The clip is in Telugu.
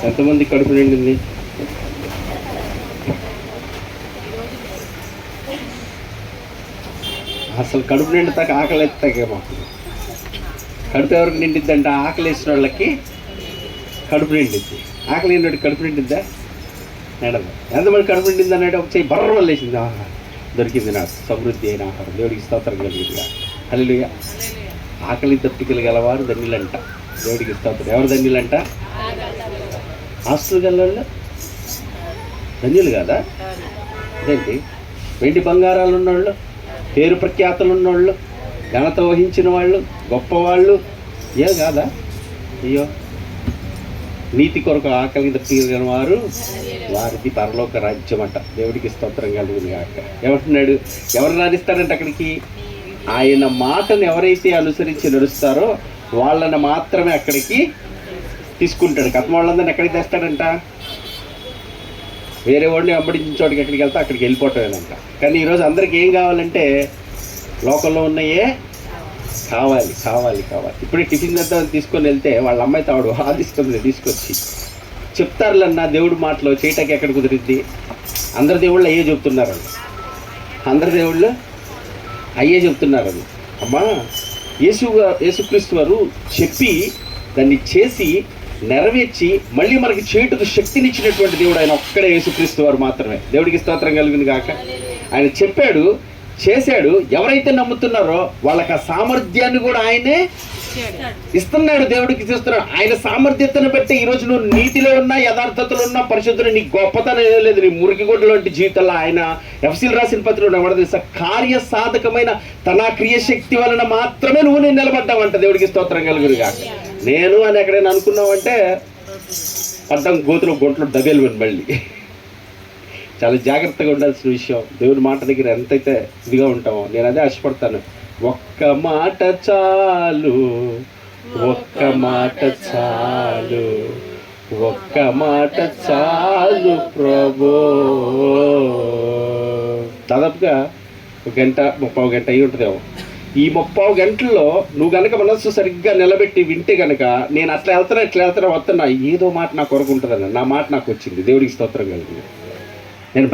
ఎంతమంది కడుపు నిండింది? అసలు కడుపు నిండుతాక ఆకలి ఎత్తాకేమో. కడుపు ఎవరికి నిండిద్దంటే ఆకలి వేసిన వాళ్ళకి కడుపు నిండిద్ది. ఆకలి అయినట్టు కడుపు నిండిద్దా? నిండదు. ఎంతమంది కడుపు నిండింది అన్నట్టు ఒక చెయ్యి బర్ర వల్లేసింది. దొరికింది నాకు సమృద్ధి అయిన ఆహారం. దేవుడికి స్తోత్రం కలిగిందిగా. హల్లెలూయా. ఆకలి దప్పికలు గలవారు ధన్యులంట. దేవుడికి స్తోత్రం. ఎవరు ధన్యులంట? ఆస్తులు గలవాళ్ళు ధన్యులు కాదా? అదేంటి? వెండి బంగారాలు ఉన్నవాళ్ళు, పేరు ప్రఖ్యాతలు ఉన్నవాళ్ళు, ఘనత వహించిన వాళ్ళు, గొప్పవాళ్ళు ఏం కాదా? అయ్యో, నీతి కొరకు ఆకలి దప్పికలిగిన వారు వారిది పరలోక రాజ్యం అంట. దేవుడికి స్తోత్రం కలుగుతుంది కాక. ఏమంటున్నాడు? ఎవరు రాణిస్తారంటే అక్కడికి? ఆయన మాటను ఎవరైతే అనుసరించి నడుస్తారో వాళ్ళని మాత్రమే అక్కడికి తీసుకుంటాడు. కథ వాళ్ళందరినీ ఎక్కడికి తెస్తాడంట? వేరే వాడిని వెంబడించిన చోటికి ఎక్కడికి వెళ్తే అక్కడికి వెళ్ళిపోవటమేనంట. కానీ ఈరోజు అందరికి ఏం కావాలంటే లోకల్లో ఉన్నాయే కావాలి కావాలి కావాలి. ఇప్పుడే టిఫిన్ చేద్దామని తీసుకొని వెళ్తే వాళ్ళ అమ్మాయి తాడు ఆదిస్తుంది తీసుకొచ్చి. చెప్తారులన్నా దేవుడి మాటలో చేయటానికి ఎక్కడ కుదిరిద్ది? అందరి దేవుళ్ళు అయ్యే చెప్తున్నారండి. అందరి దేవుళ్ళు అయ్యే చెప్తున్నారని. అమ్మా, యేసుక్రీస్తు వారు చెప్పి దాన్ని చేసి నెరవేర్చి మళ్ళీ మనకి చేటుకు శక్తినిచ్చినటువంటి దేవుడు ఆయన ఒక్కడే. యేసుక్రీస్తు వారు మాత్రమే. దేవుడికి స్తోత్రం కలిగింది కాక. ఆయన చెప్పాడు, చేశాడు. ఎవరైతే నమ్ముతున్నారో వాళ్ళకి ఆ సామర్థ్యాన్ని కూడా ఆయనే ఇస్తున్నాడు. దేవుడికి చూస్తున్నాడు. ఆయన సామర్థ్యతను బట్టి ఈరోజు నువ్వు నీతిలో ఉన్నా, యథార్థతలో ఉన్నా, పరిశుద్ధులు, నీ గొప్పతనం ఏదో లేదు. నీ మురికిగొడ్డు లాంటి జీవితంలో ఆయన ఎఫ్సీలు రాసిన పత్రికలో ఎవడ తెలుసా? కార్య సాధకమైన తన క్రియశక్తి వలన మాత్రమే నువ్వు నేను నిలబడ్డావంట. దేవుడికి స్తోత్రం కలుగురుగా. నేను అని ఎక్కడైనా అనుకున్నావంటే అడ్డం గోతులో గొంట్లో దబేలు మళ్ళీ. చాలా జాగ్రత్తగా ఉండాల్సిన విషయం. దేవుడి మాట దగ్గర ఎంతైతే ఇదిగా ఉంటామో నేను అదే ఆశపడతాను. ఒక్క మాట చాలు, ఒక్క మాట చాలు, ఒక్క మాట చాలు ప్రభో. దాదాపుగా 1 గంట 30 గంట అయి ఉంటుందేమో. ఈ 30 గంటల్లో నువ్వు కనుక మనస్సు సరిగ్గా నిలబెట్టి వింటే కనుక నేను అట్లా వెళ్తున్నా వస్తున్నా, ఏదో మాట నా కొరకు ఉంటుందన్న నా మాట నాకు వచ్చింది. దేవుడికి స్తోత్రం కలిగింది. నేను